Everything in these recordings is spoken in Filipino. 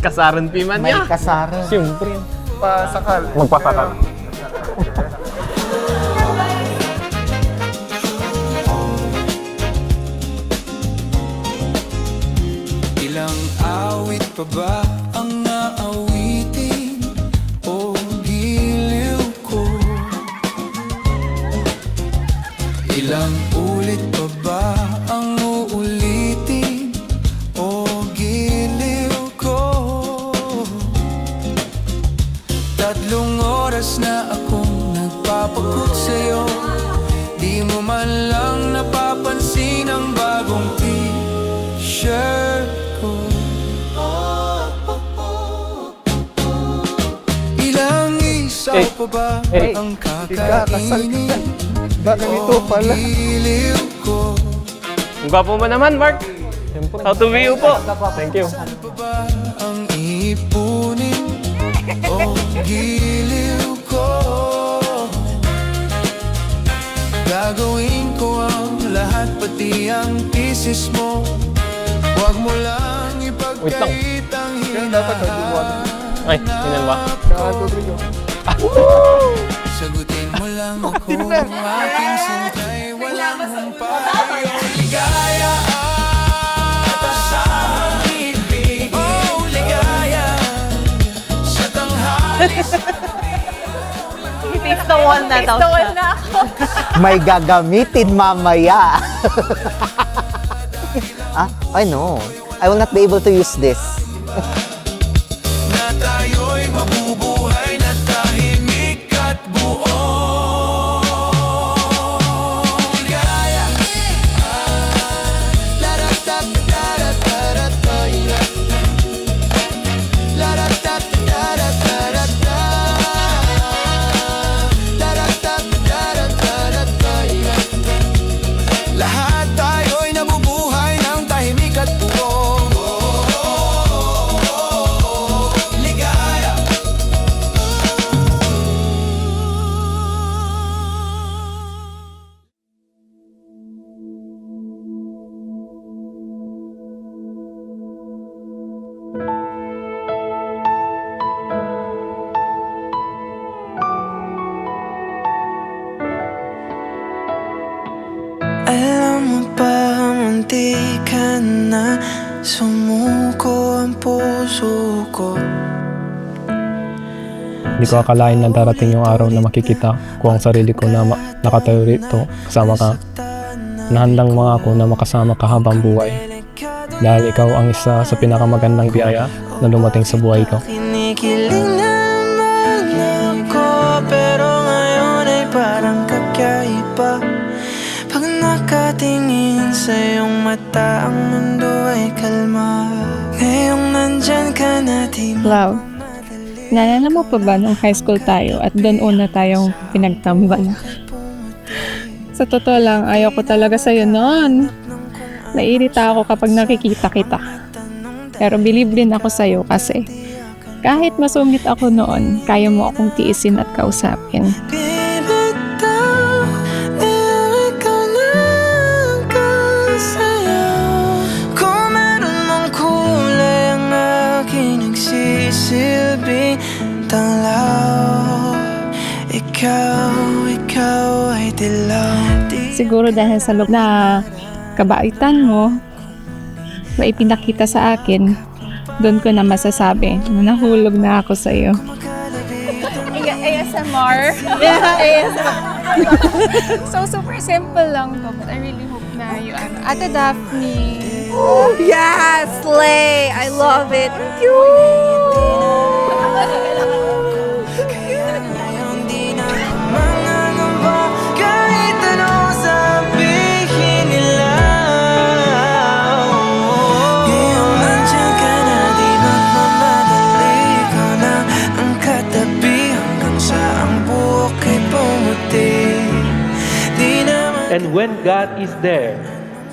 Kasaran piman May niya. kasara. Siyempre. Pasakal. Magpasakal. Ilang awit pa ba ang naawitin o giliw ko? Ilang ulit pa ba ang uulitin o giliw ko? 3 oras na akong nagpapagut sa'yo, di mo man lang napapansin ang bagong t-shirt ko. Ilang isaw pa ba ang kakainin Ba, ganito pala. o giliw ko? Ang gwapo mo naman, Mark. How to be you po. Thank you. Saan pa ba ang ipunin o giliw ko? Gagawin ko ang lahat, pati ang thesis mo. Huwag mo lang Wait lang. ipagkait ang dapat nagbubuhat. Ay, yun ba? Kaya Rodrigo. Sagutin mo lang ako, aking sintay, walang humpay. Ligaya at asahang ibig. Oh, ligaya sa tanghali. Face the wall na daw siya. na ako. May gagamitin mamaya. I know. I will not be able to use this. Na tayo'y mabubuhay na tahimik at buo. Ligaya. Lahat tayo'y nabubuhay ng tahimik at buo. Ligaya. Alam mo ba, munti ka na sumuko ang puso ko. Hindi ko akalain na darating yung araw na makikita ko ang sarili ko na nakatayo rito kasama ka. Nahandang mga ako na makasama ka habang buhay. Dahil ikaw ang isa sa pinakamagandang biyaya na dumating sa buhay ko. Kinikilig naman ako, pero ngayon ay parang kakaiba. Pag nakatingin sa iyong mata, ang mundo ay kalma. Ngayong nandyan ka na, di mo Love, naalala mo pa ba nung high school tayo at doon una tayong pinagtambal? Sa totoo lang, ayaw ko talaga sa'yo noon. Naiirita ako kapag nakikita kita. Pero believe din ako sa'yo kasi kahit masungit ako noon, kaya mo akong tiisin at kausapin. bibitaw, ikaw lang kasayaw. Kung meron mang kulay ang aking nagsisilbing tanglaw, ikaw ay dilaw. Siguro dahil sa loob na kabaitan mo, na ipinakita sa akin, doon ko na masasabi na nahulog na ako sa'yo. ASMR? Yeah, ASMR. So, super simple lang to, but I really hope na you, Ate Daphne. Yes, Slay! I love it. Kaya ngayon di na mangangamba, kahit anong sabihin nila. Ngayong nandyan ka na, di magmamadali. Ikaw na ang katabi hanggang sa ang buhok ay pumuti. Di naman And when God is there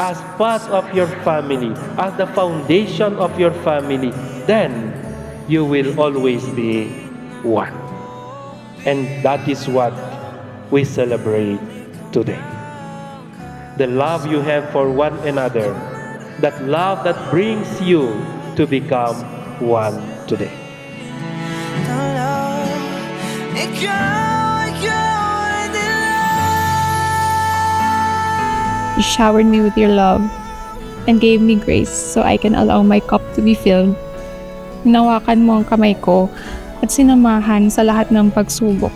as part of your family, as the foundation of your family, then you will always be one. And that is what we celebrate today. The love you have for one another, that love that brings you to become one today. You showered me with your love and gave me grace so I can allow my cup to be filled. Hinawakan mo ang kamay ko at sinamahan sa lahat ng pagsubok.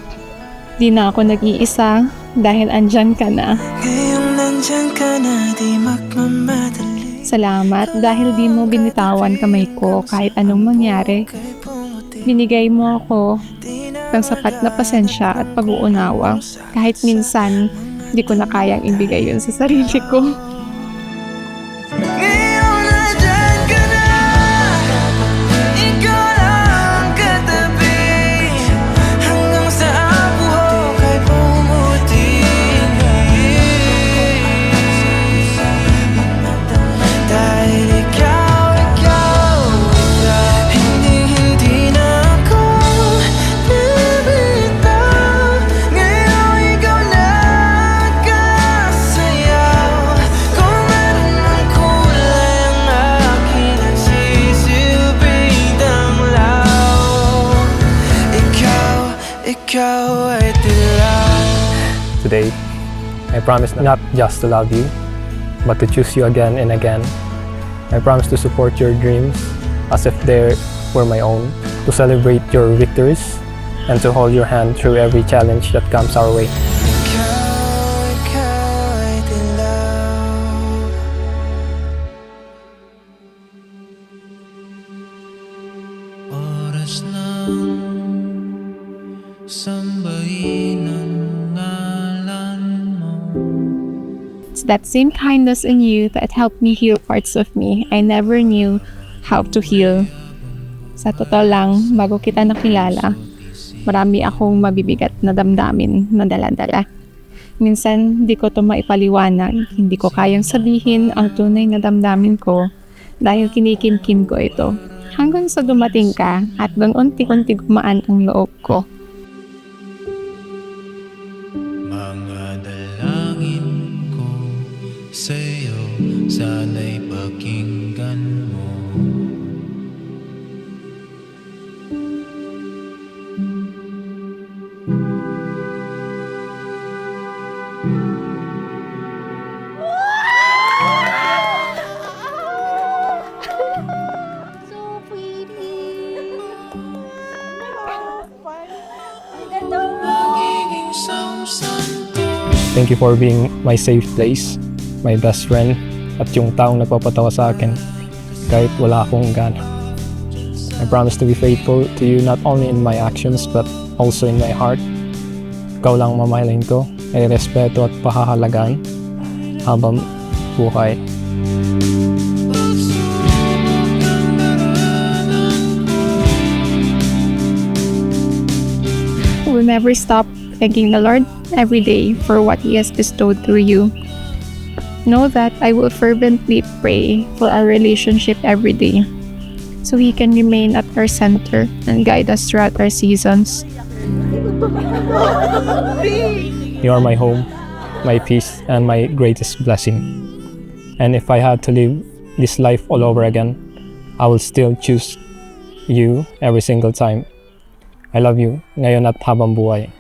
Di na ako nag-iisa dahil andyan ka na. Ngayong nandyan ka na, di magmamadali. Salamat dahil di mo binitawan kamay ko kahit anong mangyari. Binigay mo ako ng sapat na pasensya at pag-uunawa. Kahit minsan, di ko na kayang ibigay yun sa sarili ko. Ngayong nandyan ka na, ikaw lang katabi. Hanggang sa ang buhok ay pumuti. Dahil ikaw, hindi na ako bibitaw. Ngayon ikaw nagkasayaw. Kung meron mang kulay ang aking nagsisilbing tanglaw. Ikaw ay dilaw. Today, I promise not just to love you, but to choose you again and again. I promise to support your dreams as if they were my own, to celebrate your victories, and to hold your hand through every challenge that comes our way. Ikaw ay dilaw. Oras ng sambahin ang ngalan mo. It's that same kindness in you that helped me heal parts of me I never knew how to heal. Sa totoo lang, bago kita nakilala, marami akong mabibigat na damdamin na dala-dala. Minsan, di ko to maipaliwanag. Hindi ko kayang sabihin ang tunay na damdamin ko dahil kinikimkim ko ito. Hanggang sa dumating ka at doon unti-unti gumaan ang loob ko. Mga dalangin ko sa'yo, sana'y pakinggan mo. So pretty. Magiging samsan ko. Thank you for being my safe place, my best friend, at yung taong nagpapatawa sa akin kahit wala akong gana. I promise to be faithful to you not only in my actions but also in my heart. Ikaw lang mamahalin ko, ay respeto at pahahalagaan habang buhay. We'll never stop thanking the Lord every day for what He has bestowed through you. Know that I will fervently pray for our relationship every day so He can remain at our center and guide us throughout our seasons. You are my home, my peace, and my greatest blessing. And if I had to live this life all over again, I will still choose you every single time. I love you ngayon at habang buhay.